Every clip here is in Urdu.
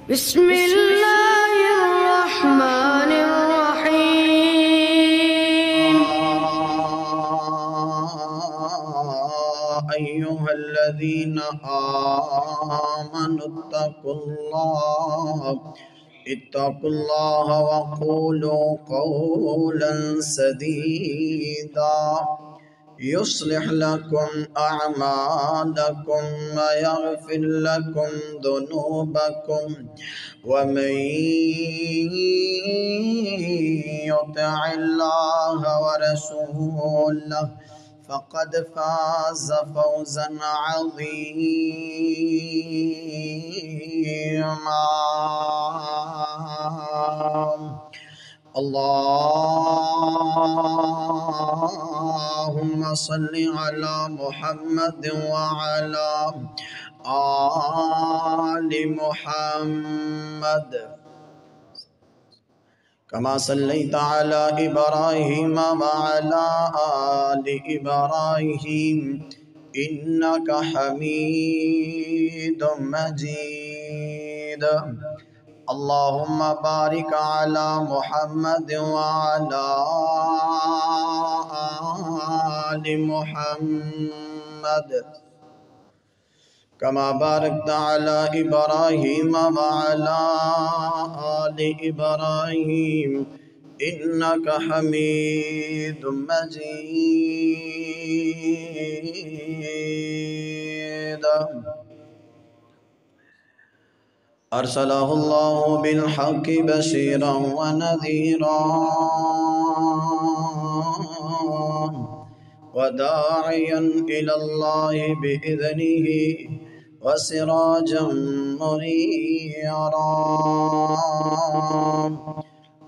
بسم الله الرحمن الرحيم. أيها الذين آمنوا اتقوا الله وقولوا قولا سديدا يصلح لكم أعمالكم ويغفر لكم ذنوبكم ومن يطع الله ورسوله فقد فاز فوزا عظيما. اللهم صل على محمد وعلى آل محمد كما صليت على إبراهيم وعلى آل إبراهيم إنك حميد مجيد. اللهم بارك على محمد وعلى آل محمد كما باركت على إبراهيم وعلى آل إبراهيم إنك حميد مجيد. أرسله الله بالحق بشيرا ونذيرا وداعيا إلى الله بإذنه وسراجا منيرا.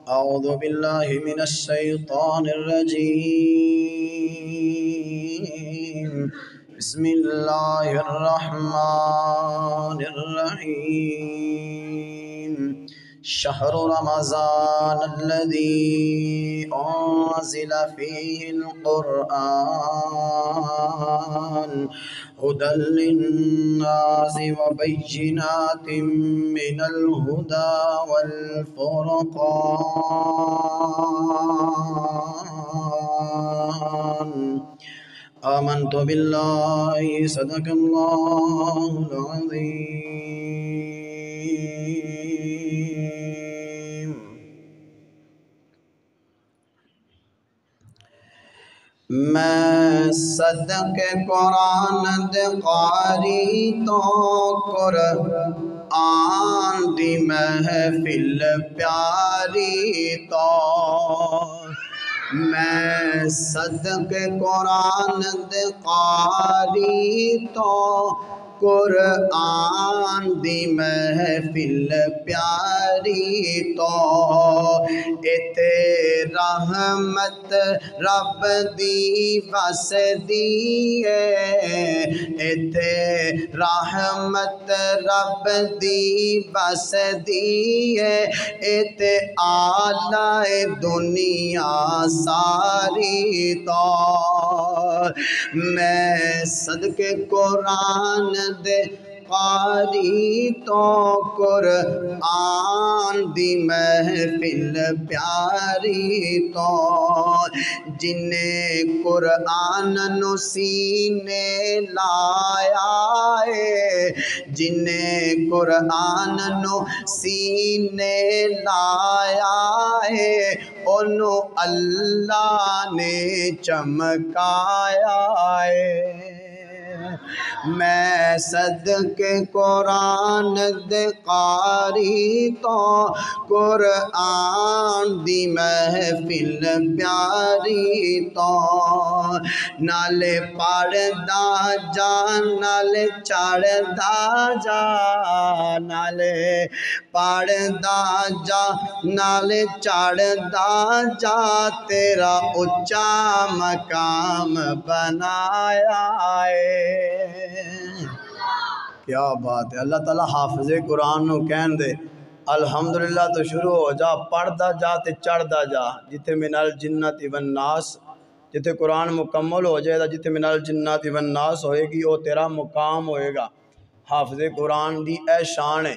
أعوذ بالله من الشيطان الرجيم. بسم الله الرحمن الرحيم. شهر رمضان الذي أنزل فيه القرآن هدى للناس وبينات من الهدى والفرقان. آمنت بالله صدق الله العظيم. میں صدق قرآن دے قاری تو قرآن دی محفل پیاری تو میں صدق قرآن دے قاری تو قرآن دی محفل پیاری تو اتے رحمت رب دی وس دیئے اتے رحمت رب دی وس دیئے اتے آلائے دنیا ساری تو میں صدق قرآن دے قاری تو قرآن دی محفل پیاری تو جنہیں قرآن نو سینے لایا ہے جنہیں قرآن نو سینے لایا ہے انہوں اللہ نے چمکایا ہے. میں صدق قرآن دے قاری تو قرآن دی محفل پیاری تو نالے پڑھدا جا نالے چڑھدا جا نالے پڑھدا جا نالے چڑھدا جا تیرا اچا مقام بنایا ہے. کیا بات ہے. اللہ تعالیٰ حافظ قرآن نو کہن دے الحمدللہ تو شروع ہو جا پڑھدا جا تے چڑھدا جا جتے منال جنت والناس جتے قرآن مکمل ہو جائے گا جتے منال جنت والناس ہوئے گی وہ تیرا مقام ہوئے گا. حافظ قرآن دی اے شان ہے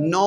9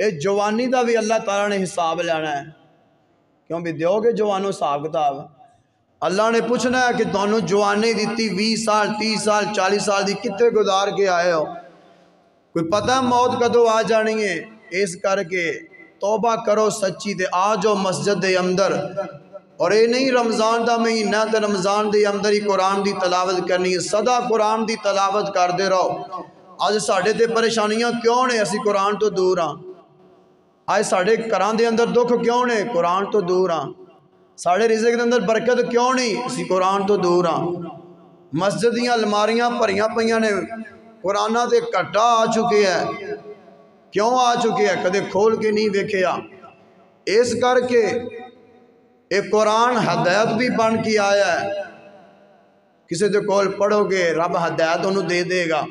یہ جوانی دا بھی اللہ تعالیٰ نے حساب لینا ہے، کیوں بھی دیو گے جوانوں حساب کتاب؟ اللہ نے پوچھنا ہے کہ تانوں جوانی دیتی 20 سال 30 سال 40 سال دی کتے گزار کے آئے ہو؟ کوئی پتہ ہے موت کدو آ جانی ہے؟ اس کر کے توبہ کرو سچی تے آ جاؤ مسجد دے اندر، اور یہ نہیں رمضان دا مہینہ تے رمضان دے اندر ہی قرآن دی تلاوت کرنی ہے، سدا قرآن دی تلاوت کر دے رہو۔ آج ساڑھے تے پریشانیاں کیوں نے؟ اسی قرآن تو دور ہاں۔ آج ساڑھے گھراں دے اندر دکھ کیوں نے؟ قرآن تو دور ہاں۔ ساڑھے رزق دے اندر برکت کیوں نہیں؟ اسی قرآن تو دور ہاں۔ مسجد دیاں الماریاں بھریاں پئیاں نے، قرآناں تے کٹا آ چکے ہیں، کیوں آ چکے ہیں؟ کدے کھول کے نہیں ویکھیا۔ اس کر کے ایک قرآن ہدایت بھی بن کے آیا ہے، کسی دے کول پڑھو گے رب ہدایت انہوں دے دے گا۔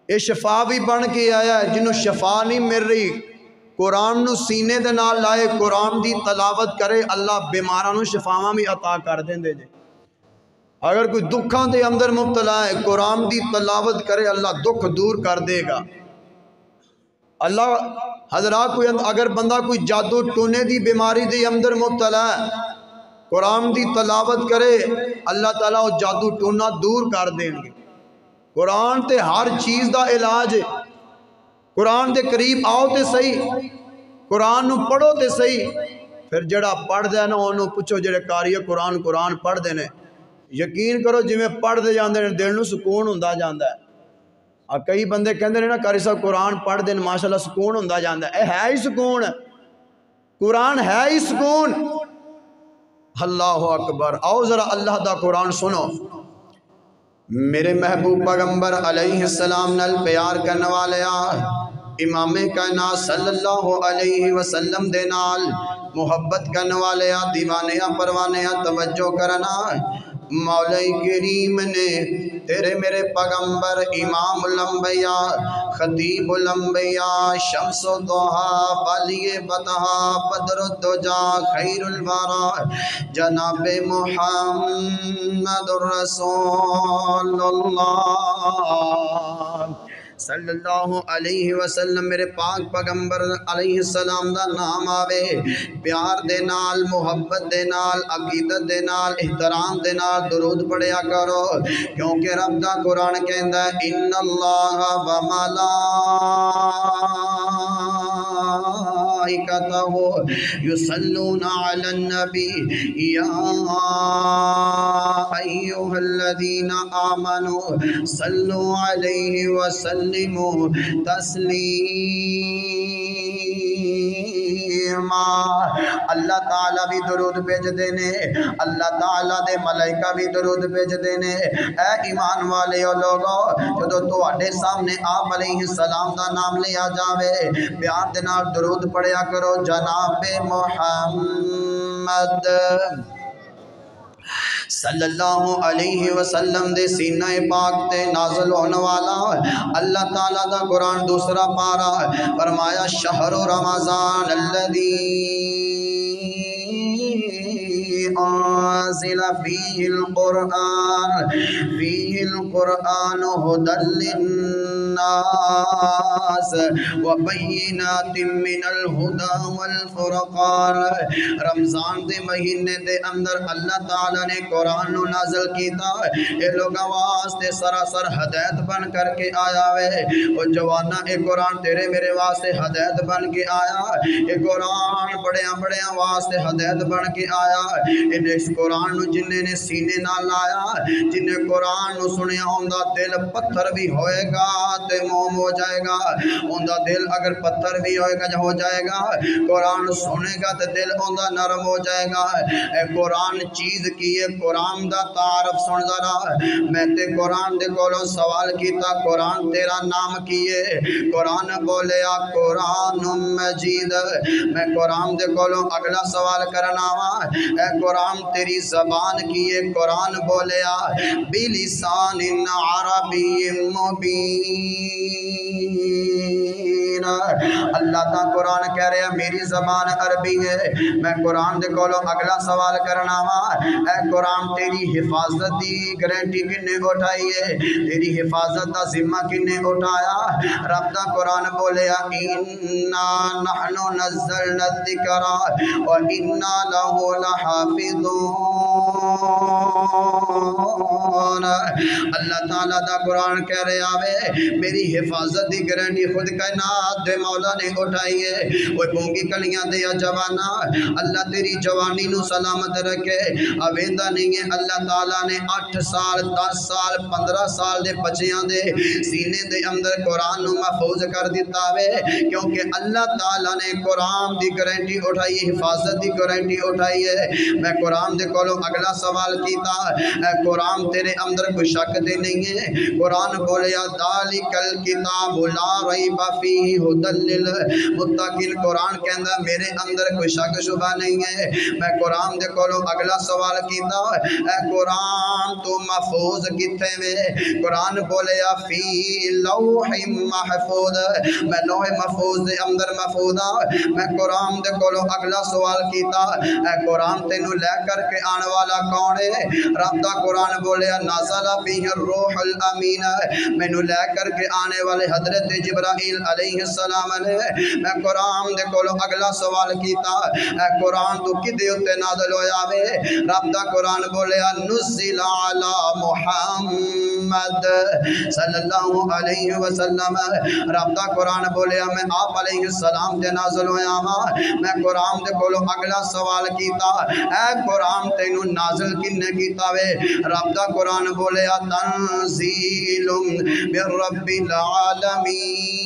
یہ شفا بھی بن کے آیا ہے، جنہوں شفا نہیں مل رہی قرآن نو سینے دے نال لائے، قرآن دی تلاوت کرے، اللہ بیماراں نو شفاواں بھی عطا کر دیندے جے۔ اگر کوئی دکھاں دے اندر مبتلا ہے، قرآن دی تلاوت کرے، اللہ دکھ دور کر دے گا۔ اللہ حضرات اگر بندہ کوئی جادو ٹونے دی بیماری دے اندر مبتلا ہے، قرآن دی تلاوت کرے، اللہ تعالیٰ وہ جادو ٹونا دور کر دیں گے۔ قرآن تے ہر چیز دا علاج ہے۔ قرآن دے قریب آؤ تے صحیح، قرآن نو پڑھو تے صحیح۔ پھر جڑا پڑھ دے نا انہوں پوچھو جڑے قاری قرآن پڑھ دے نے، یقین کرو جی میں پڑھ دے جاندے نے دل نو سکون ہوندا جاندا ہے۔ کئی بندے کہندے نے نا قاری صاحب قرآن پڑھ دے ماشاءاللہ سکون ہوندا جاندا ہے، اے ہے ہی سکون، قرآن ہے ہی سکون۔ اللہ اکبر۔ آؤ ذرا اللہ دا قرآن سنو۔ میرے محبوب پیغمبر علیہ السلام نال پیار کرنے والے امام کائنات صلی اللہ علیہ وسلم دے نال محبت کرنے والے دیوانیاں پروانیاں توجہ کرنا، مولا کریم نے تیرے میرے پیغمبر امام الانبیاء خطیب الانبیاء شمس و ضحیٰ ولی بطحا بدر الدجا خیر الورا جناب محمد الرسول اللہ صلی اللہ علیہ وسلم میرے پاک پیغمبر علیہ السلام دا نام آوے، پیار دے نال محبت دے نال عقیدت دے نال احترام دے نال درود پڑھیا کرو، کیونکہ رب دا قرآن کہندا ہے ان اللہ و ملائکتہ یصلون علی النبی یا ایھا الذین آمنوا صلوا علیہ وسلم تسلیما۔ اللہ تعالیٰ بھی درود بھیج دینے، اللہ تعالیٰ دے ملائکہ بھی درود بھیج دینے۔ اے ایمان والے لوگو، جدو تواڈے سامنے آپ علیہ السلام دا نام لیا جاوے، پیار دے نال درود پڑھیا کرو، جناب محمد صلی اللہ علیہ وسلم دے سینہ پاک تے نازل ہونے والا اللہ تعالیٰ دا قرآن دوسرا پارا فرمایا شہر رمضان الذی انزل فیہ القرآن ہدی للناس وبینات من الہدی والفرقان۔ رمضان دے مہینے دے اندر اللہ تعالیٰ نے قرآن نو نازل کیتا، اے لوگاں واسطے سراسر ہدایت بن کر کے آیا وے۔ او جوانا اے قرآن تیرے میرے واسطے ہدایت بن کے آیا، اے قرآن بڑیاں بڑیاں واسطے ہدایت بن کے آیا۔ اس قرآن نو جنہیں نے سینے نہ لایا، جنہیں قرآن نو سنیا ہوندا دل پتھر بھی ہوئے گا تے موم ہو جائے گا، ہوندا دل اگر پتھر بھی ہوئے گا ہو جائے گا، قرآن سنے گا تے دل ہوندا نرم ہو جائے گا۔ اے قرآن چیز کی ہے، قرآن دا تعارف سن ذرا۔ میں تے قرآن دے کولوں سوال کیتا قرآن تیرا نام کی ہے؟ قرآن بولیا قرآن مجید۔ میں قرآن دے کولوں اگلا سوال کرنا وا، اے قرآن تیری زبان کی ہے؟ قرآن بولیا بلسان عربی مبین۔ اللہ دا قرآن کہہ رہے ہیں میری زبان عربی ہے، میں قرآن دے کولو اگلا سوال کرنا وا، اے قرآن تیری حفاظت دی گارنٹی کنے اٹھائی ہے، تیری حفاظت دا ذمہ کنے اٹھایا؟ رب دا قرآن بولیا اِنَّا نَحْنُ نَزَّلْنَا الذِّكْرَ وَإِنَّا لَهُ لَحَافِظُونَ۔ اللہ تعالیٰ دا قرآن کہہ رہے آوے میری حفاظت دی گارنٹی خود کائنات دے مولا نے اٹھائی ہے۔ وہ بونگی کلیاں دیا جوانا، اللہ تیری جوانی نو سلامت رکھے، اویندہ نہیں ہے اللہ تعالیٰ نے 8 سال 10 سال 15 سال دے بچیاں دے سینے دے اندر قرآن نو محفوظ کر دیتا وے، کیونکہ اللہ تعالیٰ نے قرآن دی گارنٹی اٹھائی ہے، حفاظت دی گارنٹی اٹھائی ہے۔ میں قرآن دے کولو اگلا سوال کیتا، اے قرآن تیرے اندر کوئی شک دے نہیں ہے؟ قرآن بولیا ذالک الکتاب لا ریب فیہ ھدی للمتقین، قرآن کہندا میرے اندر کوئی شک شبہ نہیں ہے۔ میں قرآن دے کولو اگلا سوال کیتا، اے قرآن تو محفوظ کتے میں؟ قرآن بولیا فی لوح محفوظ، میں لوح محفوظ دے اندر محفوظ ہاں۔ میں قرآن دے کولو اگلا سوال کیتا، اے قرآن تینوں لے کر کے آنے والا کون ہے؟ رب دا قرآن بولیا نازل بہ الروح الامین، مینوں لے کر کے آنے والے حضرت جبرائیل علیہ السلام نے۔ میں قرآن دے کولو اگلا سوال کیتا، اے قرآن تو کدے اتے نازل ہویا وے؟ رب دا قرآن بولیا نزل علی محمد صلی اللہ علیہ وسلم، رب دا قرآن بولیا میں آپ علیہ السلام تے نازل ہویا ہاں۔ میں قرآن دے کولو اگلا سوال کیتا، اے قرآن تینوں نازل کنے کیتا وے؟ رب دا قرآن بولیا تنزیل من رب العالمین،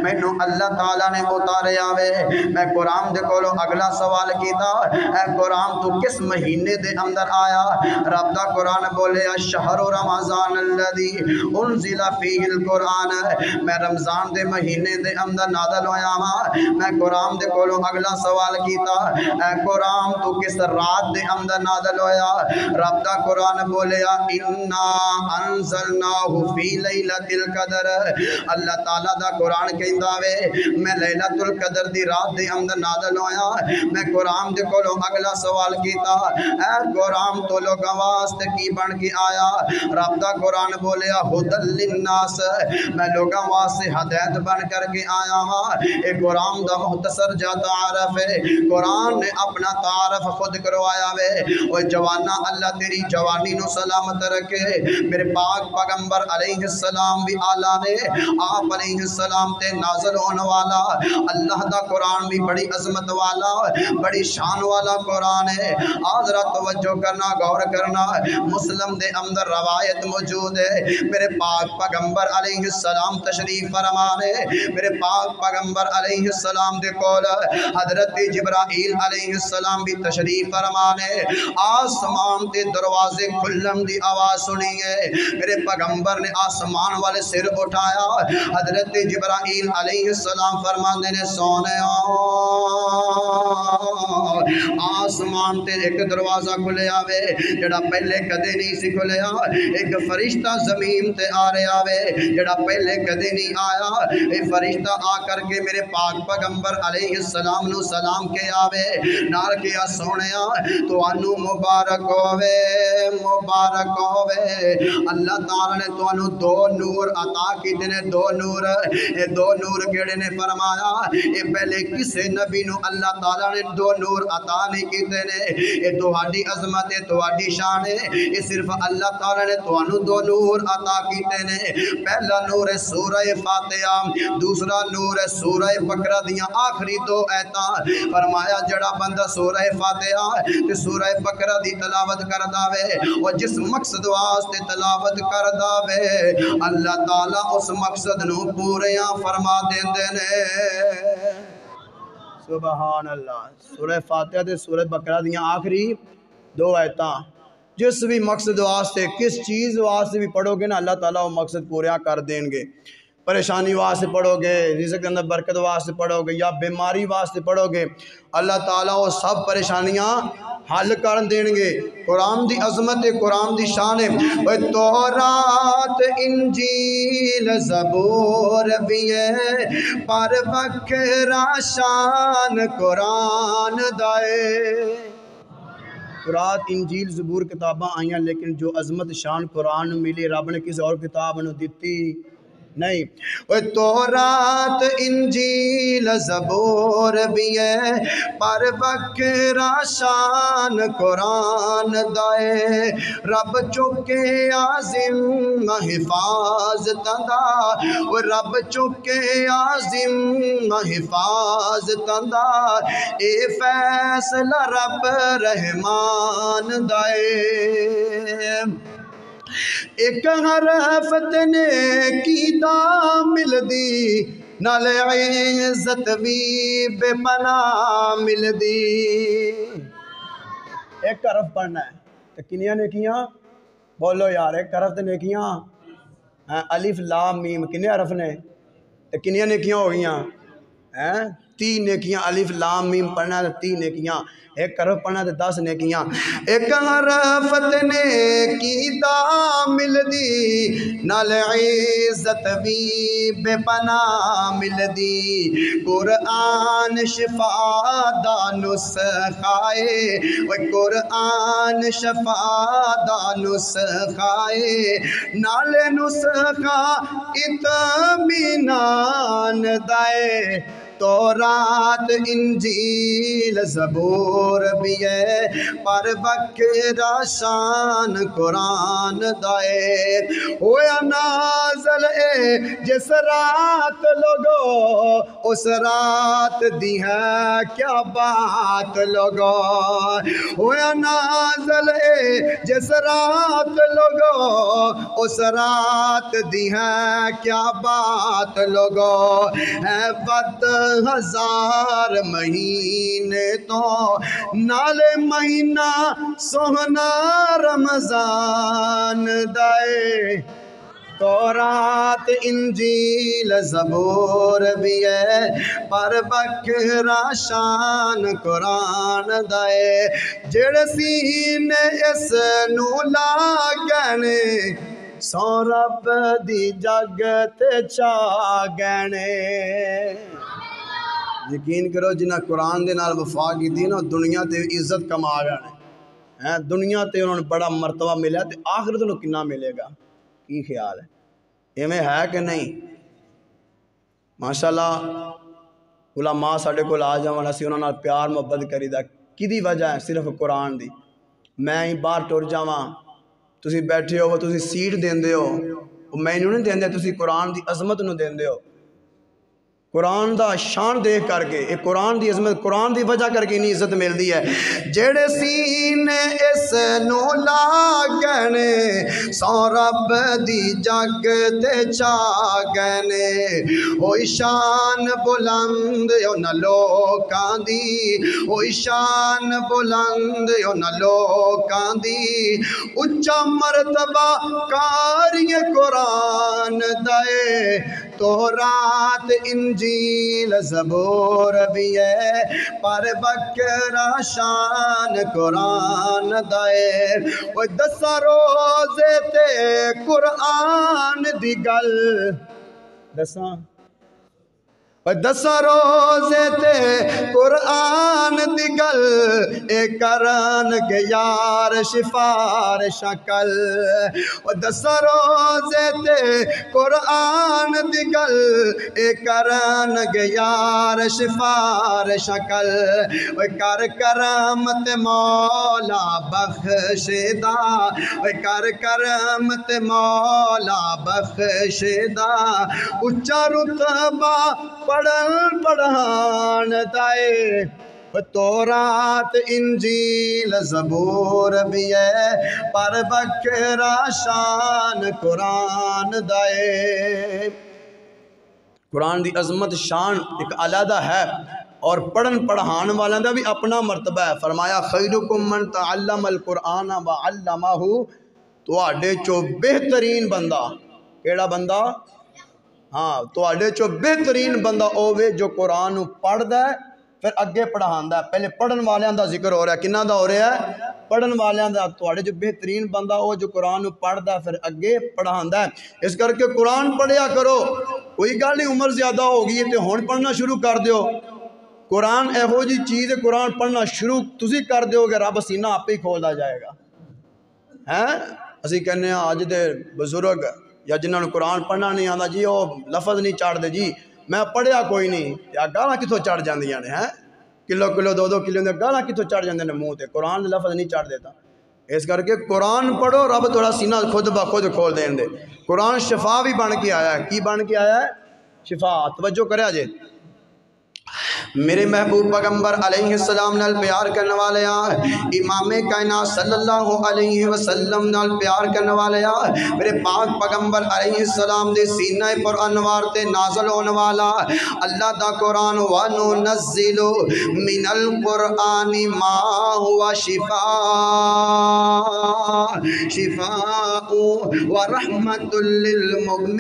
مینوں اللہ تعالیٰ نے اتارے آوے۔ میں قرآن دے کولو اگلا سوال کیتا، اے قرآن تو کس مہینے دے اندر آیا؟ رب دا قرآن بولے شہر رمضان الذی انزل فیہ القرآن، میں رمضان دے مہینے دے اندر نازل ہویا ہاں۔ میں قرآن دے کولو اگلا سوال کیتا، اے قرآن تو کس رات دے اندر نازل ہویا؟ رب دا قرآن بولیا انا انزلناہ فی لیلۃ القدر، اللہ تعالیٰ دا قرآن کہندا وے میں لیلۃ القدر دی رات دے اندر نازل ہویا۔ میں قرآن دے کولو اگلا سوال کیتا، اے قرآن تو لوگاں واسطے کی بن کے آیا؟ رب دا قرآن بولیا ھدی للناس، میں لوگاں واسطے ہدایت بن کر کے آیا ہاں۔ اے قرآن دا مختصر جا تعارف ہے، قرآن نے اپنا تعارف خود کروایا وے۔ اوے جوانا اللہ تیری جوانی نو سلامت رکھے، میرے پاک پیغمبر علیہ السلام بھی آلہ نے، آپ علیہ السلام تے نازل ہونے والا اللہ دا قرآن بھی بڑی عظمت والا بڑی شان والا قرآن ہے۔ آذرا توجہ کرنا غور کرنا، مسلم دے اندر روایت موجود ہے، میرے پاک پیغمبر علیہ السلام تشریف فرمانے، میرے پاک پیغمبر علیہ السلام دے کول حضرت جبرائیل علیہ السلام بھی تشریف فرمانے، آسمان تے دروازے کھلن دی آواز سنی ہے، میرے پیغمبر نے آسمان والے سر اٹھایا، حضرت جبرائیل علیہ السلام فرمانے نے سونے آسمان تے ایک دروازہ کھلے آوے جڑا پہلے کدے نہیں سی کھلے ایک فرشتہ زمین تے آ رہے آوے جڑا پہلے کدے نہیں آیا۔ اے فرشتہ آ کر کے میرے پاک پیغمبر علیہ السلام نو سلام کے آوے، نال کیا سونیا تو انو مبارک ہووے مبارک ہووے، اللہ تعالی نے تو انو 2 نور عطا کیتے نے، 2 نور، اے 2 نور کیڑے نے فرمایا اے پہلے کسے نبی نو اللہ تعالی نے 2 نور عطا نہیں کیتے نے، اے تہاڈی عظمت ہے تہاڈی شان ہے، اے صرف اللہ تعالی نے تانوں 2 نور عطا کیتے نے۔ پہلا نور ہے سورہ فاتحہ، دوسرا نور ہے سورہ بقرہ دیاں آخری 2 آیتاں، فرمایا جڑا بندہ سورہ فاتحہ تے سورہ بقرہ دی تلاوت کردا وے اور جس مقصد واسطے تلاوت کردا وے اللہ تعالی اس مقصد نو پوریاں فرما دیندے نے۔ سبحان اللہ، سورہ فاتحہ تے سورہ بقرہ دیاں آخری 2 آیتاں جس بھی مقصد واسطے کس چیز واسطے بھی پڑھو گے نا اللہ تعالیٰ وہ مقصد پورا کر دیں گے۔ پریشانی واسطے پڑھو گے، رزق کے اندر برکت واسطے پڑھو گے یا بیماری واسطے پڑھو گے، اللہ تعالیٰ وہ سب پریشانیاں حل کر دین گے۔ قرآن دی عظمت قرآن دی شان ہے۔ وہ تورات انجیل زبور بھی ہے پر بکھرا شان قرآن دائے۔ تورات انجیل زبور کتاباں آئیاں لیکن جو عظمت شان قرآن ملی رب نے کسی اور کتاب نو دیتی نہیں۔ وہ تورات انجیل زبور بھی ہے پر بکھرا شان قرآن دائے۔ رب چکے عظیم حفاظ تندا، وہ رب چکے عظیم حفاظ تندا، اے فیصلہ رب رحمان دائے۔ ایک حرف نیکی دا مل دی نال عزت بھی بے پناہ مل دی۔ ایک حرف پڑھنا ہے تو کنیاں نیکیاں بولو یار، ایک حرف تے نیکیاں الف لام میم کنے حرف نے تے کنیاں نیکیاں ہو گئیاں 3 نیکیاں۔ الف لام میم پڑھنا ہے 3 نیکیاں، ایک حرف پڑھنا ہے 10 نیکیاں۔ ایک حرف نیکی دا مل دی نال عزت بھی بے پناہ مل دی۔ قرآن شفا دا نسخائے، وہ قرآن شفا دا نسخائے، نال نسخہ اطمینان دائے۔ تورات انجیل زبور بھی ہے پر بکھرا شان قرآن دائے۔ ہویا نازل اے جس رات لوگو، اس رات دی ہے کیا بات لوگو۔ ہویا نازل اے جس رات لوگو، اس رات دی ہے کیا بات لوگو۔ ہے بد 1000 مہینے تو نال مہینہ سوہنا رمضان دائے۔ تورات انجیل زبور بھی ہے پر بکھرا شان قرآن دائے۔ جڑے سینے اس نو لاگنے، سو رب دی جگ تے چا گنے۔ یقین کرو جنہ قرآن دے نال وفا کی دی نا دنیا تے عزت کما گئے ہیں، دنیا تے انہوں نے بڑا مرتبہ ملیا تے آخرت انہوں کنا ملے گا، کی خیال ہے؟ ایمیں ہے کہ نہیں؟ ماشاءاللہ علماء ساڑھے کو لا جاوانا سی انہوں نے پیار محبت کری دا کی دی وجہ ہے؟ صرف قرآن دی۔ میں ہی باہر ٹور جاواں، تسی بیٹھے ہو تسی سیٹ دین دے ہو، میں انہوں نے دین دے تسی قرآن دی عظمت انہوں دین دے ہو، قرآن دا شان دیکھ کر کے، ایک قرآن دی عظمت قرآن دی وجہ کر کے انہی عزت مل دی ہے۔ جڑے سینے اس نو لاگنے، سو رب دی جگ تے چا گنے۔ ہوئی شان بلند نہ لوکاں دی، ہوئی شان بلند نہ لوکاں دی، اچا مرتبہ کاری قرآن دائے۔ تورات انجیل زبور بھی ہے پر بکھرا شان قرآن دائے۔ وہ 10 روزے تے قرآن دی گل، 10 روزے تے قرآن دی گل، اے کرن کے یار سفارش کل۔ 10 روزے تے قرآن دی گل، اے کرن کے یار سفارش کل۔ کر کرمت مولا بخشدہ، کر کرمت مولا بخشدہ، اچا رتبہ پڑھن پڑھان دائے۔ تورات انجیل زبور بھی ہے پر بکھرا شان قرآن دائے۔ قرآن دی عظمت شان ایک علیحدہ ہے اور پڑھن پڑھان والا دا بھی اپنا مرتبہ ہے۔ فرمایا خیرکم من تعلم القرآن وعلمہ، تو آڈے چو بہترین بندہ، کیڑا بندہ؟ ہاں تو آڈے چو بہترین بندہ اوے جو قرآن پڑھ دا ہے پھر اگے پڑھانا ہے. پہلے پڑھن والوں دا ذکر ہو رہا ہے. کنہاں دا ہو رہا ہے؟ پڑھن والوں دا. تواڈے جو بہترین بندہ وہ جو قرآن پڑھدا پھر اگے پڑھانا ہے. اس کر کے قرآن پڑھیا کرو. کوئی گل نہیں عمر زیادہ ہو گئی ہے تے ہن پڑھنا شروع کر دیو. قرآن ایہو جی چیز ہے, قرآن پڑھنا شروع تسی کر دیو گے رب سینہ آپ ہی کھولدا جائے گا. ہیں اسی کہنے ہیں اج دے بزرگ یا جنہاں نوں قرآن پڑھنا نہیں آندا جی وہ لفظ نہیں چڑھ دے جی میں پڑھیا کوئی نہیں. یا گالاں کتھوں چڑھ جاندیاں نے ہیں کلو کلو دو کلو دے گالاں کتھوں چڑھ جاندے نے منہ تے. قرآن دے لفظ نہیں چڑھ دیتا. اس کر کے قرآن پڑھو رب تھوڑا سینہ خود بخود کھول دین دے. قرآن شفا بھی بن کے آیا ہے. کی بن کے آیا ہے؟ شفا. توجہ کریا جے. میرے محبوب پیغمبر علیہ السلام نال پیار کرنے والے امام کائنات صلی اللہ علیہ وسلم نال پیار کرنے والے میرے پاک پیغمبر علیہ السلام دے سینہ پر انوار تے نازل ہونے والا اللہ دا قرآن وَنُنَزِّلُ مِنَ الْقُرْآنِ مَا هُوَ شِفَاءٌ وَرَحْمَةٌ لِّلْمُؤْمِنِينَ.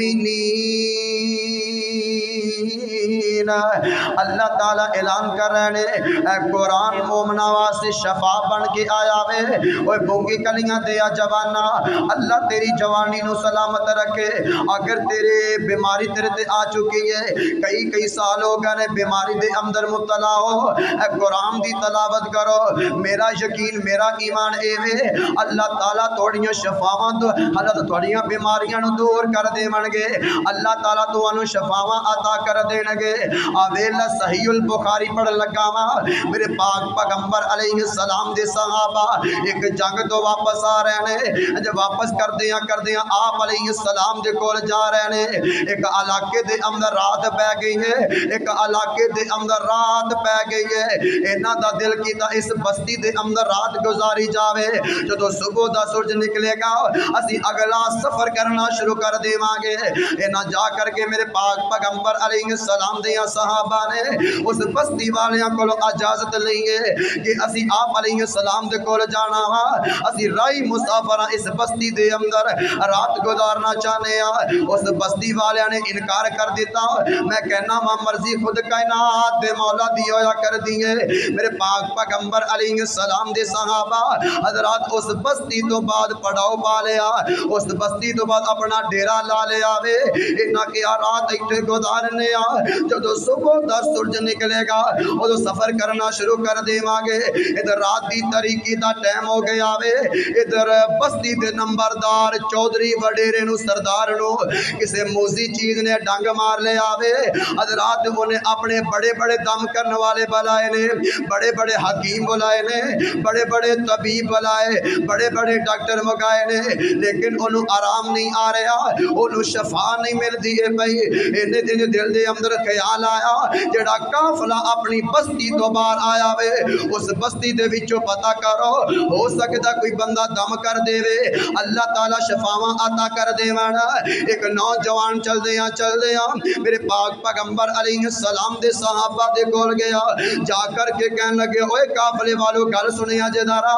اللہ تعالیٰ اعلان کر رہے ہیں اے قرآن مومنا واسطے شفا بن کے آیا وے. اوے بونگی کلیاں دیا جوانا اللہ تیری جوانی نو سلامت رکھے. اگر تیرے بیماری تیرے تے آ چکی ہے کئی سال ہو گئے بیماری دے اندر مبتلا ہو اے قرآن دی تلاوت کرو. میرا یقین میرا ایمان اے وے اللہ تعالیٰ تھوڑیاں شفاواں تو اللہ تھوڑیاں بیماریاں نو دور کر دے من گے. اللہ تعالیٰ تانوں شفاواں عطا کر دین گے. آویلا صحیح البخاری پڑھ لگا وا میرے پاک پیغمبر علیہ السلام دے صحابہ ایک جنگ تو واپس آ رہے ہیں. جب واپس کردیاں آپ علیہ السلام دے کول جا رہے ہیں ایک علاقے دے اندر رات پہ گئی ہے. انہاں دا دل کیتا اس بستی دے اندر رات گزاری جاوے. جدوں صبح دا سورج نکلے گا اسی اگلا سفر کرنا شروع کر دیواں گے. انہاں جا کر کے میرے پاک پیغمبر علیہ السلام دے صحابہ نے اس بستی والیاں کو اجازت لئیے کہ اسی آپ علیہ السلام دے کول جانا وا. اسی رائی مسافراں اس بستی دے اندر رات گزارنا چاہنے ہیں. اس بستی والیاں نے انکار کر دیتا. میں کہنا وا مرضی خود کائنات دے مولا دی ہویا کر دیے. میرے پاک پیغمبر علیہ السلام دے صحابہ حضرات اس بستی تو بعد پڑاؤ پا لیا. اس بستی تو بعد اپنا ڈیرا لا لیا وے. انہاں کی رات ایتھے گزارنے جدو صبح دا سورج نکلے گا ادو سفر کرنا شروع کر دیواں گے. ادھر رات دی تاریکی دا ٹائم ہو گیا وے. ادھر بستی دے نمبردار چودھری وڈیرے نو سردار نو کسے موزی چیز نے ڈنگ مار لیا وے. حضرات انہیں اپنے بڑے بڑے دم کرنے والے بلائے نے, بڑے بڑے حکیم بلائے نے, بڑے بڑے طبیب بلائے, بڑے بڑے ڈاکٹر مگائے نے, لیکن انہوں آرام نہیں آ رہا, انہوں شفا نہیں مل دیئے پئی. انہیں دن دل دے اندر خیال آیا جڑا کافلہ اپنی بستی تو باہر آیا وے اس بستی دے وچوں پتہ کرو ہو سکتا کوئی بندہ دم کر دے وے اللہ تعالیٰ شفاواں عطا کر دے وانا. ایک نوجوان چل دیاں میرے پاک پیغمبر علیہ السلام دے صحابہ دے کول گیا. جا کر کے کہنے لگے اوے قافلے والو گل سنیا جے دارا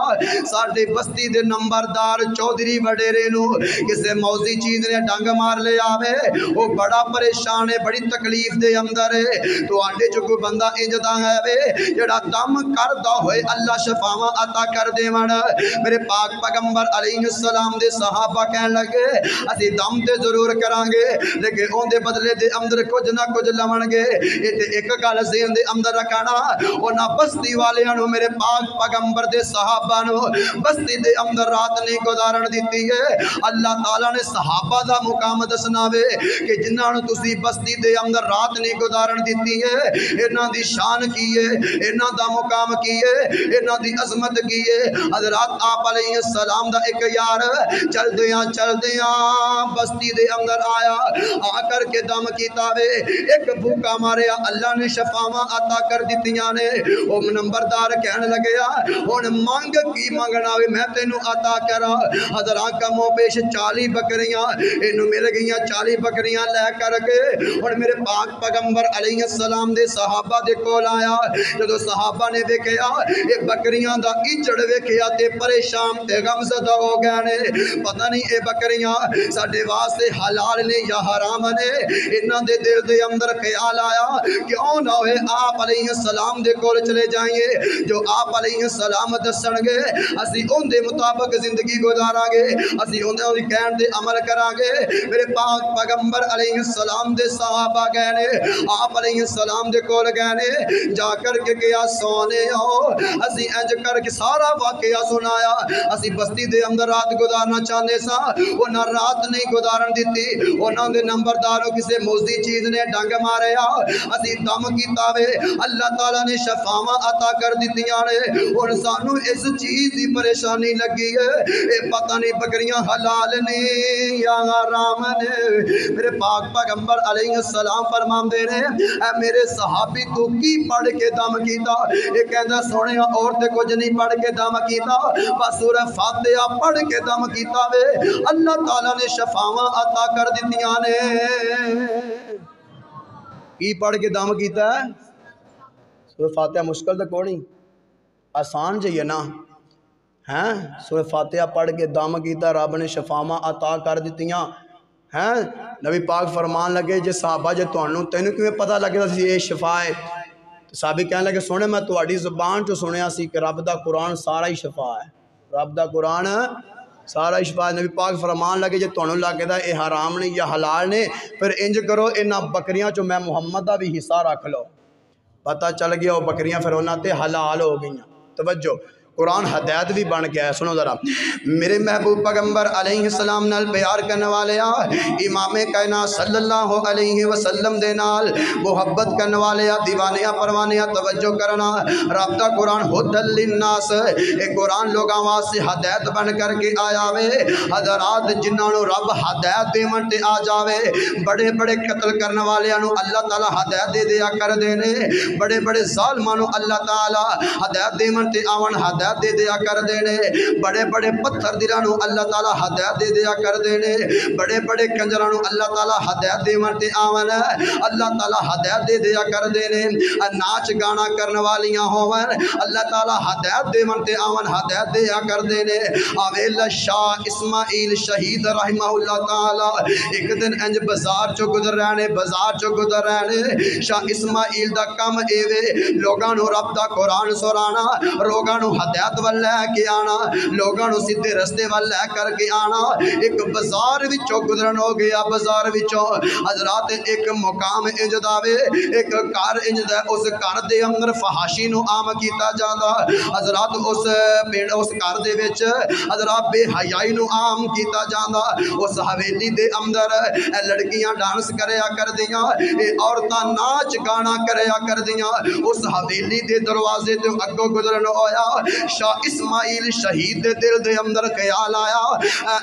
ساڈے بستی دے نمبردار چودھری وڈیرے نو کسے موزی چیز نے ڈنگ مار لیا وے. وہ بڑا پریشان ہے, بڑی تکلیف دے اندر ہے. تو آنڈے جو کوئی بندہ انجدہ ہے وے جڑا دم کردہ ہوئے اللہ شفاواں عطا کر دے وانا. میرے پاک پیغمبر علیہ السلام دے صحابہ کہنے لگے اسی دم تے ضرور کران گے لیکن اون دے بدلے دے اندر کچھ نہ کچھ لون گے. ایک گل ذہن دے اندر رکھنا انہاں بستی والیاں نو میرے پاک پیغمبر دے صحابہ نو بستی دے اندر رات نہیں گزارن دیتی ہے. اللہ تعالیٰ نے صحابہ دا مقام دسنا وے کہ جنہاں نو تسی بستی دے اندر رات نہیں گزارن دیتی ہے انہاں دی شان کی ہے, انہاں دا مقام کی ہے, انہاں دی عظمت کی ہے. حضرات آپ علیہ السلام دا ایک یار چل دیاں بستی دے اندر آیا, آ کر کے دم کیتا وے. ایک بھوکا ماریا اللہ نے شفاواں عطا کر دیتیاں نے. او نمبردار کہنے لگیا ہن مانگ کی منگنا وے میں تینوں عطا کرا. حضرات کموں پیش 40 بکریاں اینو مل گئیاں. 40 بکریاں لے کر کے ہن میرے پاک پیغمبر پیغمبر علیہ السلام دے صحابہ دے کول آیا جدو صحابہ نے ویکھیا اے بکریاں دا اجڑ ویکھیا تے پریشان تے غمزدہ ہو گئے نے پتہ نہیں اے بکریاں ساڈے واسطے حلال نے یا حرام نے انہاں دے دل دے اندر خیال آیا کیوں نہ ہوئے آپ علیہ السلام دے کول چلے جائیں جو آپ علیہ السلام دسن گے اسی ان دے مطابق زندگی گزاراں گے اسی ان دے کہن تے عمل کراں گے میرے پاک پیغمبر علیہ السلام دے صحابہ گئے نے آپ علیہ السلام دے کول گئے نے جا کر کے کیا سونے ہو اسی انج کر کے سارا واقعہ سنایا اسی بستی دے اندر رات گزارنا چاہتے سا انہاں رات نہیں گزارن دیتی انہاں دے نمبرداروں کسے موزی چیز نے ڈنگ ماریا اسی دم کیتا وے اللہ تعالیٰ نے شفاواں عطا کر دیتیاں نے اور سانو اس چیز دی پریشانی لگی ہے اے پتہ نہیں بکریاں حلال نے یا حرام نے میرے پاک پیغمبر علیہ السلام فرماندے نے اے میرے صحابی تو کی پڑھ کے دم کیتا اے کہندا سونے اور تے کچھ نہیں پڑھ کے دم کیتا بس سورہ فاتحہ پڑھ کے دم کیتا وے اللہ تعالیٰ نے شفاواں عطا کر دیتیاں نے کی پڑھ کے دم کیتا ہے سورہ فاتحہ مشکل تو کوئی نہیں آسان چاہیے نا ہیں سورہ فاتحہ پڑھ کے دم کیتا رب نے شفاواں عطا کر دیتیاں ہیں نبی پاک فرمان لگے جے صحابہ جے تینوں کیویں پتہ لگے سی یہ شفا ہے صحابی کہنے لگے سونے میں تہاڈی زبان چوں سنیا سی کہ رب دا قرآن سارا ہی شفا ہے رب دا قرآن سارا شفا نبی پاک فرمان لگے جے تانوں لگے دا اے حرام نہیں یا حلال نے پھر انج کرو انہاں بکریاں چوں میں محمد دا بھی حصہ رکھ لو پتہ چل گیا وہ بکریاں پھر انہاں تے حلال ہو گئیاں توجہ قرآن ہدایت بھی بن کے آیا سنو ذرا میرے محبوب پیغمبر علیہ السلام نال پیار کرنے والے امام کائنات صلی اللہ علیہ وسلم دے نال محبت کرنے والے دیوانیاں پروانیاں توجہ کرنا رابطہ قرآن ہدل للناس ایک قرآن لوگاں واسطے ہدایت بن کر کے آیا وے حضرات جنہاں نو رب ہدایت دیون تے آ جاوے بڑے بڑے قتل کرنے والےاں نو اللہ تعالی ہدایت دے دیا کر دے نے بڑے بڑے ظالماں نو اللہ تعالی ہدایت دیون تے آون ہدایت دے دیا کر دینے بڑے بڑے پتھر دلانو اللہ تعالی ہدایت دے دیا کر دینے بڑے بڑے کنجرانو اللہ تعالی ہدایت دے مرتے آون اللہ تعالی ہدایت دے دیا کر دینے ناچ گانا کرنے والیاں ہون اللہ تعالی ہدایت دے مرتے آون ہدایت دیا کر دینے آویل شاہ اسماعیل شہید رحمہ اللہ تعالی ایک دن انج بازار چو گزر رہنے بازار چو گزر رہنے شاہ اسماعیل دا کم ایوے لوگانو رب دا قرآن سرانا لوگانو ہدایت وال لے کے آنا لوگاں نو سیدھے رستے وال لے کر کے آنا ایک بازار وچوں گزرن ہو گیا بازار وچوں حضرات ایک مقام انج دا وے ایک گھر انج دا اس گھر دے اندر فحاشی نو عام کیتا جاندا حضرات اس گھر دے وچ حضرات بے حیائی نو عام کیتا جاندا اس حویلی دے اندر لڑکیاں ڈانس کریا کردیاں اے عورتاں ناچ گانا کریا کردیاں اس حویلی دے دروازے تے اگوں گزرن ہویا شاہ اسماعیل شہید دے دل دے اندر خیال آیا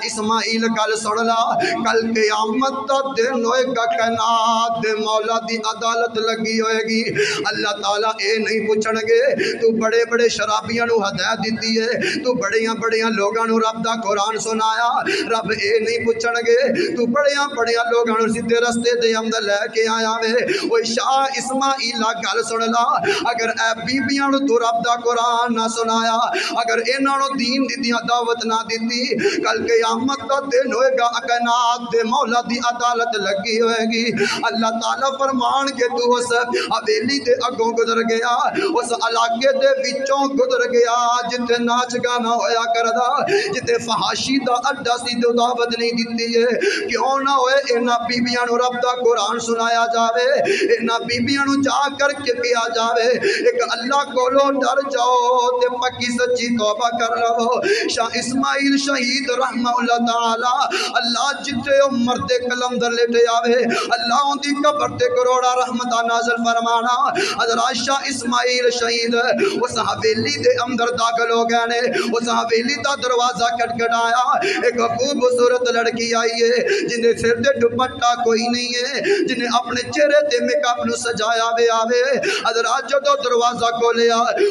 اسماعیل کل سن لا کل قیامت دا دن ہوئے گا کائنات دے مولا دی عدالت لگی ہوئے گی اللہ تعالیٰ اے نہیں پوچھن گے تو بڑے بڑے شرابیاں نو ہدایت دیتی ہے تو بڑیاں بڑیاں لوگاں نو رب دا قرآن سنایا رب اے نہیں پوچھن گے تو بڑیاں بڑیاں لوگاں نو سیدھے رستے دے اندر لے کے آیا وے اوے شاہ اسماعیل گل سن لا اگر اے بیبیاں نو تو رب دا قرآن نہ سنایا اگر انہاں نو دین دی دعوت نہ دیتی کل قیامت دا دن ہوئے گا کائنات دے مولا دی عدالت لگی ہوئے گی اللہ تعالیٰ فرمان کے تو اس حویلی دے اگوں گزر گیا اس علاقے دے وچوں گزر گیا جتے ناچ گانا ہویا کردا جتے فحاشی دا اڈا سی تو دعوت نہیں دیتی ہے کیوں نہ ہوئے انہاں بیبیاں نو رب دا قرآن سنایا جاوے انہاں بیبیاں نو جا کر کے کیا جاوے ایک اللہ کولو ڈر جاؤ تے پکی سچی توبہ کر لو شاہ اسماعیل شہید رحمہ اللہ تعالی اللہ جتے مرد کلندر لیٹے آوے اللہ ان دی قبر تے کروڑا رحمتہ نازل فرمانا حضرات شاہ اسماعیل شہید اس حویلی دے اندر داخل ہو گئے نے اس حویلی دا دروازہ کٹکھٹایا ایک خوبصورت لڑکی آئی ہے جنہیں سر تے دوپٹہ کوئی نہیں ہے جنہیں اپنے چہرے تے میک اپ نو سجایا وے آوے حضرات جدو دروازہ کھولیا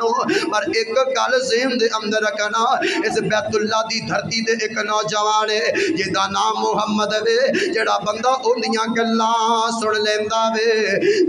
نو پر ایک گل ذہن دے اندر رکھنا اس بیت اللہ دی دھرتی دے ایک نوجوان ہے جہدا نام محمد وے جڑا بندہ اوندیاں گلاں سن لیندا وے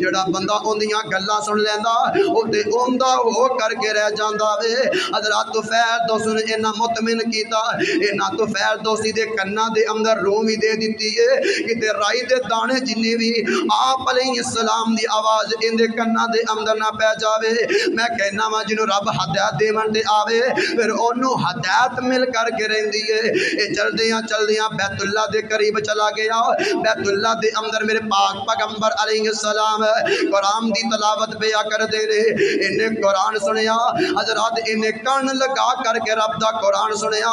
جڑا بندہ اوندیاں گلاں سن لیندا او تے اوندا ہو کر کے رہ جاندا وے حضرات طفیل دوست نے انہاں مطمئن کیتا انہاں طفیل دوستی دے کناں دے اندر روم ہی دے دتی ہے کہ تے رائی دے دانے جنی بھی آپ علیہ السلام دی آواز ان دے کناں دے اندر نہ پہ جاوے میں کہنا وا جنوں رب ہدایت دیون تے آوے پھر اونوں ہدایت مل کر کے رہندی ہے اے چلدیاں بیت اللہ دے قریب چلا گیا بیت اللہ دے اندر میرے پاک پیغمبر علیہ السلام قرآن دی تلاوت پیا کر دے رہے انہیں قرآن سنیا حضرات انہیں کان لگا کر کے رب دا قرآن سنیا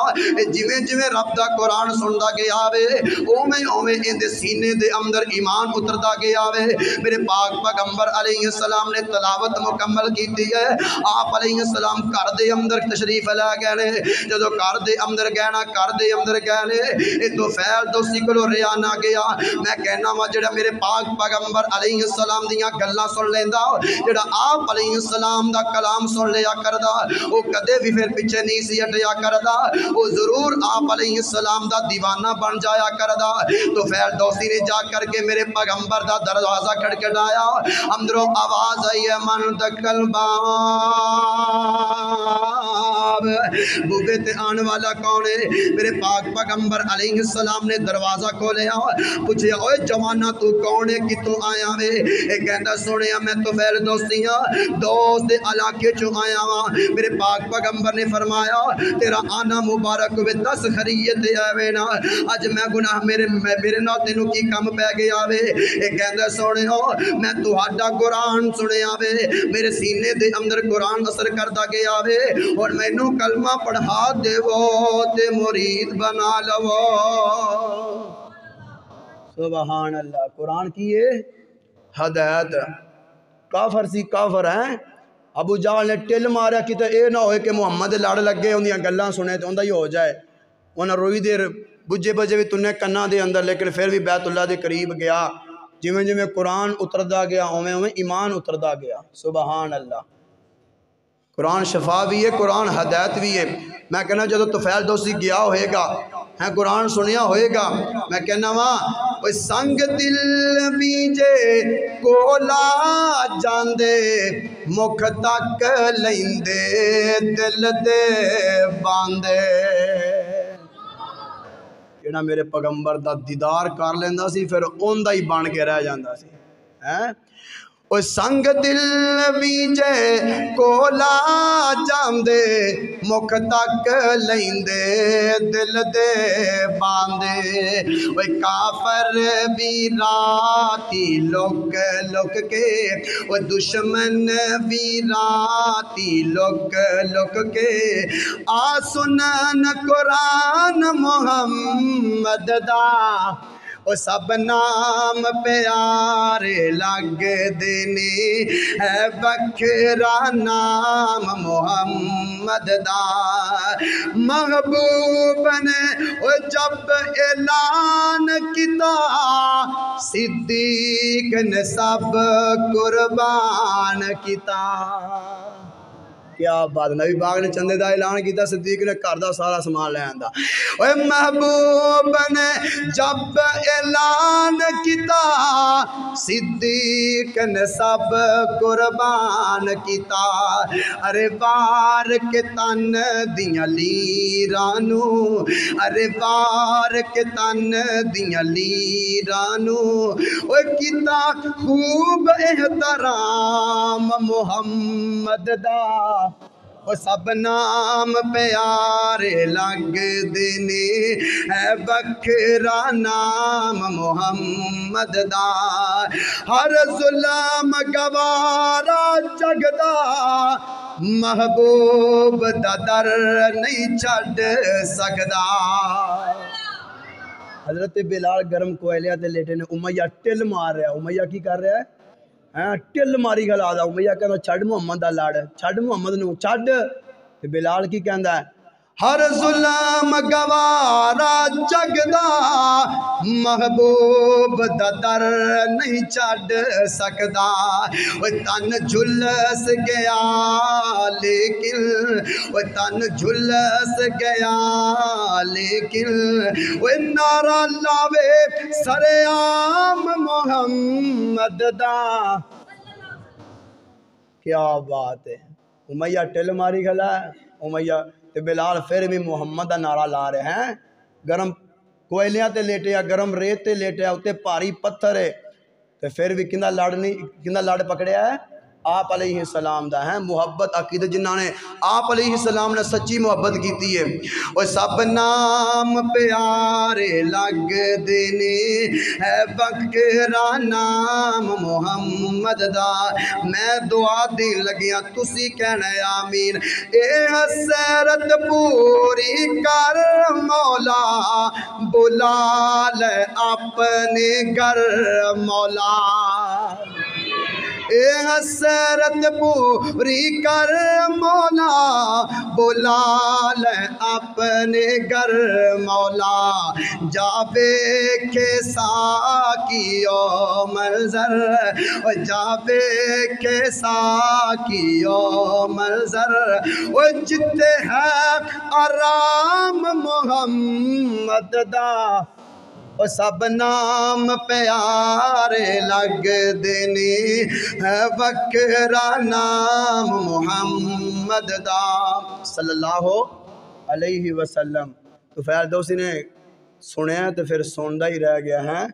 جویں جویں رب دا قرآن سندا گیا وے اوویں اوویں ان دے سینے دے اندر ایمان اتردا گیا وے میرے پاک پیغمبر علیہ السلام نے تلاوت مکمل کیتی ہے آپ علیہ السلام گھر دے اندر تشریف لے گئے نے جدوں گھر دے اندر گئے نا گھر دے اندر گئے نے اے طفیل دوستی کولوں رہیا نہ گیا میں کہنا وا جڑا میرے پاک پیغمبر علیہ السلام دیاں گلاں سن لیندا جڑا آپ علیہ السلام دا کلام سن لیا کردا او کدے بھی پھر پیچھے نہیں سی ہٹیا کردا او ضرور آپ علیہ السلام دا دیوانہ بن جایا کردا طفیل دوستی نے جا کر کے میرے پیغمبر دا دروازہ کھڑکھڑایا اندروں آواز آئی ہے من دکل باب بوبے تے آن والا کون ہے میرے پاک پیغمبر علیہ السلام نے دروازہ کھولیا پوچھے اوے جوانا تو کون ہے کتوں آیا وے اے کہندا سونیا میں طفیل دوستی ہاں دوست دے علاقے چوں آیا وا میرے پاک پیغمبر نے فرمایا تیرا آنا مبارک ہوے دس خریت آوے نا اج میں گناہ میرے نال تینوں کی کم پہ گیا وے اے کہندا سونیا میں تہاڈا قرآن سنیا وے میرے سینے دے اندر قرآن اثر کردا گیا وے اور مینوں کلمہ پڑھا دیو تے مرید بنا لو سبحان اللہ قرآن کی ہے ہدایت کافر سی کافر ہیں ابو جہل نے ٹل ماریا کتے اے نہ ہوئے کہ محمد لڑ لگے اندیاں گلاں سنے تو اندہ ہی ہو جائے انہاں روئی دیر بجے بجے بھی تنے کناں دے اندر لیکن پھر بھی بیت اللہ دے قریب گیا جویں جویں قرآن اتردا گیا اوویں اوویں ایمان اتردا گیا سبحان اللہ قرآن شفا بھی ہے قرآن ہدایت بھی ہے میں کہنا جدو طفیل دوستی گیا ہوئے گا ہیں قرآن سنیا ہوئے گا میں کہنا وہاں سنگ دل بیجے کولا جاندے مکھ تک لیندے دل دے باندے جڑا میرے پیغمبر دا دیدار کر لیندا سی پھر اوندا ہی بن کے رہ جاندا سی ہیں او سنگ دل ویجے کولا جاندے مکھ تک لیندے دل دے باندے او کافر بھی راتی لک لک کے او دشمن بھی راتی لک لک کے آ سنن قرآن محمد دا او سب نام پیارے لگ دینے ہے بکھرا نام محمد دا محبوب نے او جب اعلان کیتا صدیق نے سب قربان کیتا کیا بات نبی پاک نے چندے دا اعلان کیتا صدیق نے گھر دا سارا سامان لے آندا اوے محبوب نے جب اعلان کیتا صدیق نے سب قربان کیتا ارے وار کے تن دیاں لیرانو ارے وار کے تن دیاں لیرانو اوے کیتا خوب احترام محمد دا وہ سب نام پیارے لگ دینے ہے بکھرا نام محمد دا ہر ظلم گوارا جگدا محبوب دا در نہیں چھڈ سکدا حضرت بلال گرم کوئلیہ تے لیٹے نے امیہ ٹل مار رہا ہے امیہ کی کر رہا ہے ٹل ماری گلا دا امیہ کہندا چھڈ محمد دا لڑ چھڈ محمد نو چھڈ تے بلال کی کہندا ہے ہر ظلم گوارا جگدا محبوب دا در نہیں چھڈ سکدا وہ تن جھلس گیا لیکن وہ تن جھلس گیا لیکن وہ نعرہ لاوے سر عام محمد دا کیا بات ہے امیہ ٹل ماری کھلا ہے امیہ تے بلال پھر بھی محمد دا نعرہ لا رہے ہیں گرم کوئلیاں تے لیٹے یا گرم ریت تے لیٹے یا اتے پاری پتھر ہے تے پھر بھی کندہ لڑ پکڑیا ہے آپ علیہ السلام دا ہے محبت عقیدت جنہاں نے آپ علیہ السلام نے سچی محبت کیتی ہے وہ سب نام پیارے لگ دینے ہے بکرا نام محمد دا میں دعا دی لگیاں تسی کہنا آمین اے حسرت پوری کر مولا بلا لے اپنے گھر مولا اے حسرت پوری کر مولا بلا لے اپنے گھر مولا جاوے کے ساکیو منظر جاوے کے ساکیو منظر وہ جتے ہیں آرام محمد دا وہ سب نام پیارے لگ دینی ہے بکرا نام محمد دا صلی اللہ علیہ وسلم تو فیال دوستی نے سنے ہیں تو پھر سوندہ ہی رہ گیا ہے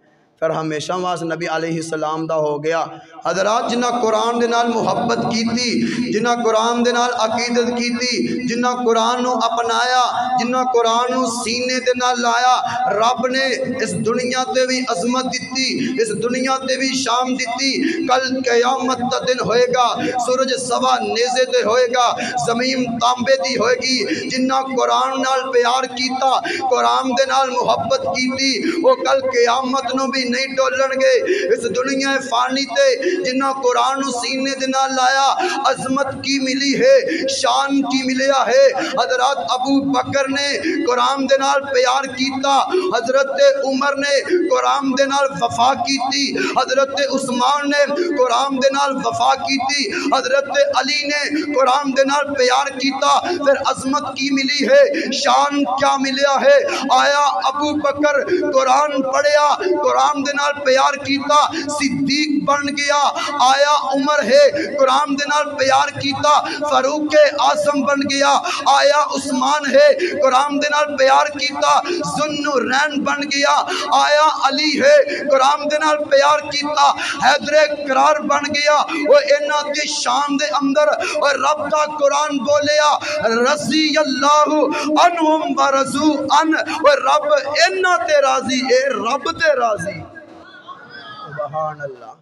پھر ہمیشہ وہاں سے نبی علیہ السلام دا ہو گیا حضرات جنہ قرآن دے نال محبت کی تھی جنہ قرآن دے نال عقیدت کی تھی جنہ قرآن نو اپنایا جنہ قرآن نو سینے دے نال لایا رب نے اس دنیا تے بھی عظمت دیتی اس دنیا تے بھی شام دیتی کل قیامت تا دن ہوئے گا سورج سوا نیزے تے ہوئے گا زمین تانبے دی ہوئے گی جنہ قرآن نال پیار کیتا قرآن دے نال محبت کیتی وہ کل قیامت نو بھی نہیں ڈولن گے اس دنیا فانی تے جنہ قرآن و سینے دینا لایا عظمت کی ملی ہے شان کی ملیا ہے حضرت ابو بکر نے قرآن دینال پیار کیتا حضرت عمر نے قرآن دینال وفا کیتی حضرت عثمان نے قرآن دینال وفا کیتی حضرت علی نے قرآن دینال پیار کیتا پھر عظمت کی ملی ہے شان کیا ملیا ہے آیا ابو بکر قرآن پڑھیا قرآن دینال پیار کیتا صدیق بن گیا آیا عمر ہے قرآن دینال پیار کیتا فاروق اعظم بن گیا آیا عثمان ہے قرآن دینال پیار کیتا ذوالنورین بن گیا آیا علی ہے قرآن دینال پیار کیتا حیدر کرار بن گیا وہ انہاں دی شان دے اندر اور رب دا قرآن بولیا رضی اللہ عنہم ورضوا عنہ وہ رب انہاں تے راضی اے رب تے راضی سبحان اللہ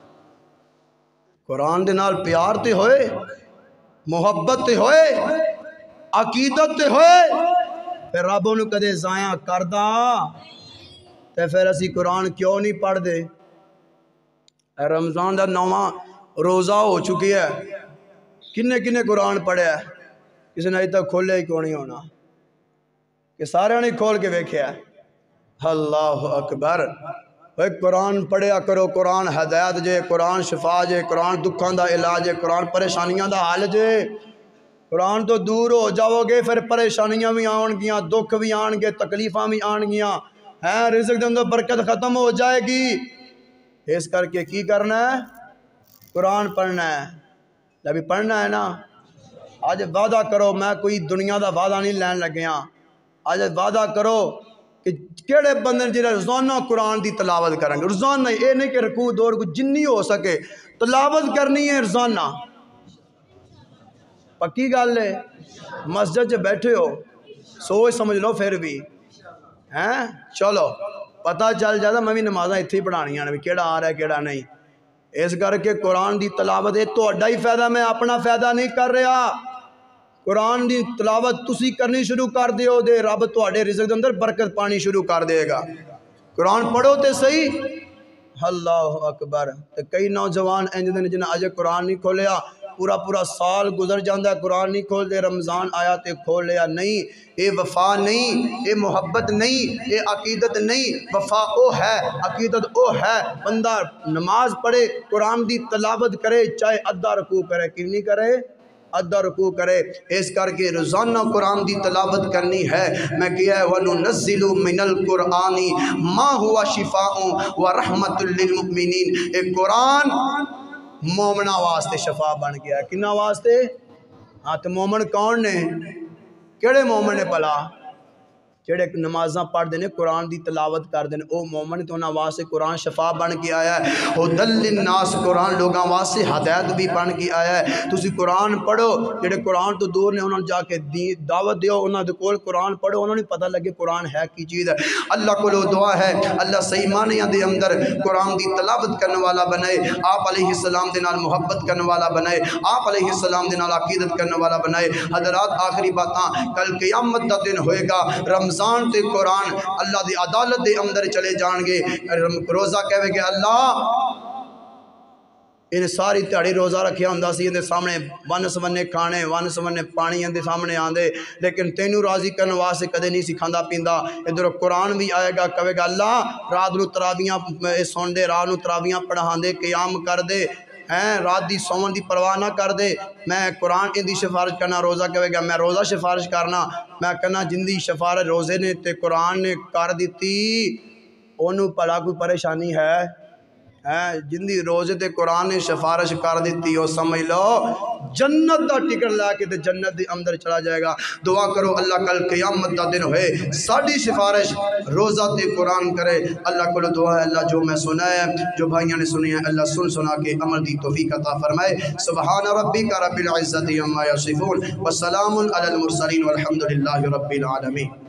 قرآن دے نال پیار تے ہوئے محبت تے ہوئے عقیدت تے ہوئے پھر رب انہوں کدے ضائع کردہ تے پھر اسی قرآن کیوں نہیں پڑھ دے رمضان دا 9واں روزہ ہو چکی ہے کنے قرآن پڑھے ہے کسی نے اتنا کھولے ہی کیوں نہیں ہونا کہ سارے نے کھول کے ویکھیا ہے اللہ اکبر قرآن پڑھیا کرو قرآن ہدایت جے قرآن شفا جے قرآن دکھاں دا علاج جے قرآن پریشانیاں دا حل جے قرآن تو دور ہو جاؤ گے پھر پریشانیاں بھی آن گیاں دکھ بھی آن گے تکلیفاں بھی آن گیاں ہیں رزق دے اندر برکت ختم ہو جائے گی اس کر کے کی کرنا ہے قرآن پڑھنا ہے جب پڑھنا ہے نا آج وعدہ کرو میں کوئی دنیا دا وعدہ نہیں لین لگیاں آج وعدہ کرو کہ کیڑے بندے جنہیں روزانہ قرآن دی تلاوت کریں گے روزانہ یہ نہیں کہ رکوع دور کو جنی ہو سکے تلاوت کرنی ہے روزانہ پکی گل ہے مسجد سے بیٹھے ہو سوچ سمجھ لو پھر بھی ہیں چلو پتہ چل جاتا میں بھی نمازاں اتھی پڑھانیاں نے کیڑا آ رہا ہے کیڑا نہیں اس کر کے قرآن دی تلاوت ہے تو اڈا ہی فائدہ میں اپنا فائدہ نہیں کر رہا قرآن دی تلاوت تسی کرنی شروع کر دیو دے رب تواڈے رزق دے اندر برکت پانی شروع کر دے گا قرآن پڑھو تے صحیح اللہ اکبر تے کئی نوجوان انج دے جنہاں اجے قرآن نہیں کھولیا پورا پورا سال گزر جاندہ ہے قرآن نہیں کھول دے، رمضان آیا تے کھول لیا، نہیں، اے وفا نہیں، اے محبت نہیں، اے عقیدت نہیں۔ وفا او ہے، عقیدت او ہے، بندہ نماز پڑھے، قرآن دی تلاوت کرے، چاہے ادھا رکوع کرے، کنی کرے؟ ادھا رکوع کرے۔ اس کر کے روزانہ قرآن دی تلاوت کرنی ہے۔ میں کیا ہے وَنُنَزِّلُ مِنَ الْقُرْآنِ مَا هُوَ شِفَاءٌ وَرَحْمَةٌ لِّلْمُؤْمِنِينَ۔ ایک قرآن مومنہ واسطے شفا بن گیا ہے۔ کنہ واسطے؟ ہاں تو مومن کون نے؟ کیڑے مومن نے پلا؟ جڑے نمازاں پڑھ دینے، قرآن دی تلاوت کر دینے، او مومن تو انہاں واسطے قرآن شفا بن کے آیا ہے۔ ہدی للناس، قرآن لوگاں واسطے ہدایت بھی بن کے آیا ہے۔ تسی قرآن پڑھو، جڑے قرآن تو دور نے انہاں جا کے دعوت دیو، انہاں دے کول قرآن پڑھو، انہاں نے پتہ لگے قرآن ہے کی چیز ہے۔ اللہ کو دعا ہے اللہ صحیح معنیاں دے اندر قرآن دی تلاوت کرنے والا بنائے، آپ علیہ السلام دے نال محبت کرنے والا بنائے، آپ علیہ السلام دے نال عقیدت کرنے والا بنائے۔ حضرات آخری باتاں، کل قیامت دا دن ہوئے گا، رمضان تے قرآن اللہ دی عدالت دے اندر چلے جان گے۔ روزہ کہے کہ اللہ انہیں ساری تیڑی روزہ رکھیا ہوں سی، اندے سامنے ون سمنے کھانے، ون سمنے پانی اندے سامنے آندے، لیکن تینوں راضی کرنے واسطے کدے نہیں سی کھاندا پیندا۔ ادھر قرآن بھی آئے گا، کہے گا اللہ رات نو تراویاں سن دے، رات نو تراویاں پڑھان دے، قیام کر دے، رات دی سون دی پرواہ نہ کر دے، میں قرآن ان دی سفارش کرنا۔ روزہ کہے گا میں روزہ سفارش کرنا، میں کہنا جن دی سفارش روزے نے تے قرآن نے کر دیتی انہوں پڑا کوئی پریشانی ہے؟ جن دی روزے تے قرآن نے سفارش کر دیتی وہ سمجھ لو جنت دا ٹکٹ لا کے تے جنت دے اندر چلا جائے گا۔ دعا کرو اللہ کل قیامت دا دن ہوئے ساڑھی سفارش روزہ تے قرآن کرے۔ اللہ کو دعا ہے اللہ جو میں سنا ہے، جو بھائیوں نے سنی ہے، اللہ سنا کے عمل دی توفیق عطا فرمائے۔ سبحان ربک رب العزت عما یصفون وسلام علی المرسلین والحمد للہ رب العالمین۔